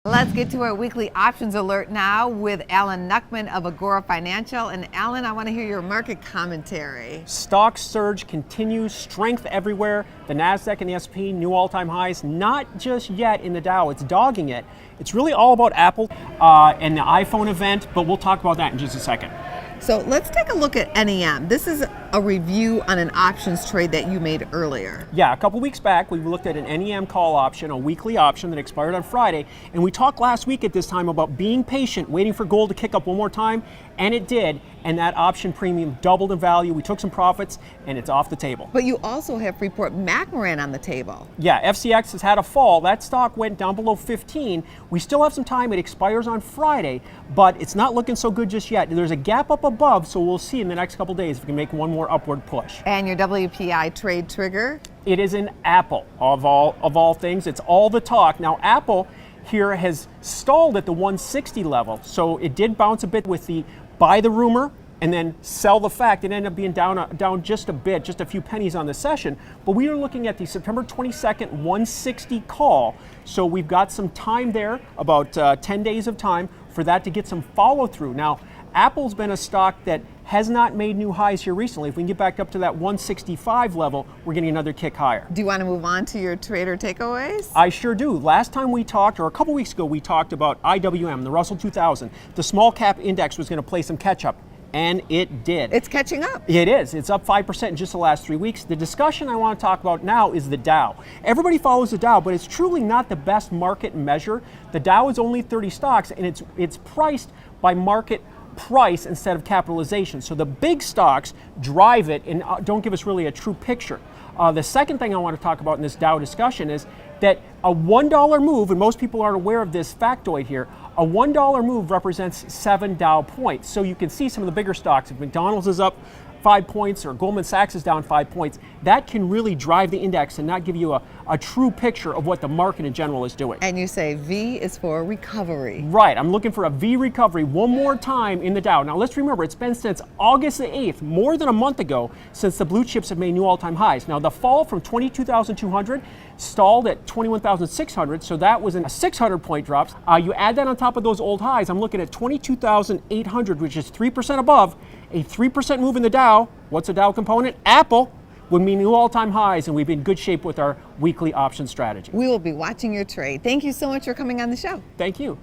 Let's get to our weekly options alert now with Alan Kuckman of Agora Financial. And Alan, I want to hear your market commentary. Stock surge continues, strength everywhere. The NASDAQ and the S&P, new all-time highs, not just yet in the Dow, it's dogging it. It's really all about Apple and the iPhone event, but we'll talk about that in just a second. So let's take a look at NEM. This is a review on an options trade that you made earlier. Yeah, a couple weeks back, we looked at an NEM call option, a weekly option that expired on Friday, and we talked last week at this time about being patient, waiting for gold to kick up one more time, and it did, and that option premium doubled in value. We took some profits, and it's off the table. But you also have Freeport-McMoRan on the table. Yeah, FCX has had a fall. That stock went down below 15. We still have some time. It expires on Friday, but it's not looking so good just yet. There's a gap up above, so we'll see in the next couple days if we can make one more upward push. And your WPI trade trigger? It is an Apple of all things. It's all the talk. Now, Apple here has stalled at the 160 level, so it did bounce a bit with the buy the rumor and then sell the fact. It ended up being down just a bit, just a few pennies on the session. But we are looking at the September 22nd 160 call. So we've got some time there, about 10 days of time for that to get some follow through. Now, Apple's been a stock that has not made new highs here recently. If we can get back up to that 165 level, we're getting another kick higher. Do you want to move on to your trader takeaways? I sure do. Last time we talked, or a couple weeks ago, we talked about IWM, the Russell 2000. The small cap index was going to play some catch up, and it did. It's catching up. It is. It's up 5% in just the last 3 weeks. The discussion I want to talk about now is the Dow. Everybody follows the Dow, but it's truly not the best market measure. The Dow is only 30 stocks, and it's priced by market price instead of capitalization. So the big stocks drive it and don't give us really a true picture. The second thing I want to talk about in this Dow discussion is that a $1 move, and most people aren't aware of this factoid here, a $1 move represents 7 Dow points. So you can see some of the bigger stocks. If McDonald's is up 5 points or Goldman Sachs is down 5 points, that can really drive the index and not give you a true picture of what the market in general is doing. And you say V is for recovery. Right, I'm looking for a V recovery one more time in the Dow. Now let's remember, it's been since August the 8th, more than a month ago, since the blue chips have made new all-time highs. Now the fall from 22,200 stalled at 21,600, so that was a 600 point drop. You add that on top of those old highs, I'm looking at 22,800, which is 3% above. A 3% move in the Dow, what's a Dow component? Apple, would mean new all-time highs, and we've been in good shape with our weekly option strategy. We will be watching your trade. Thank you so much for coming on the show. Thank you.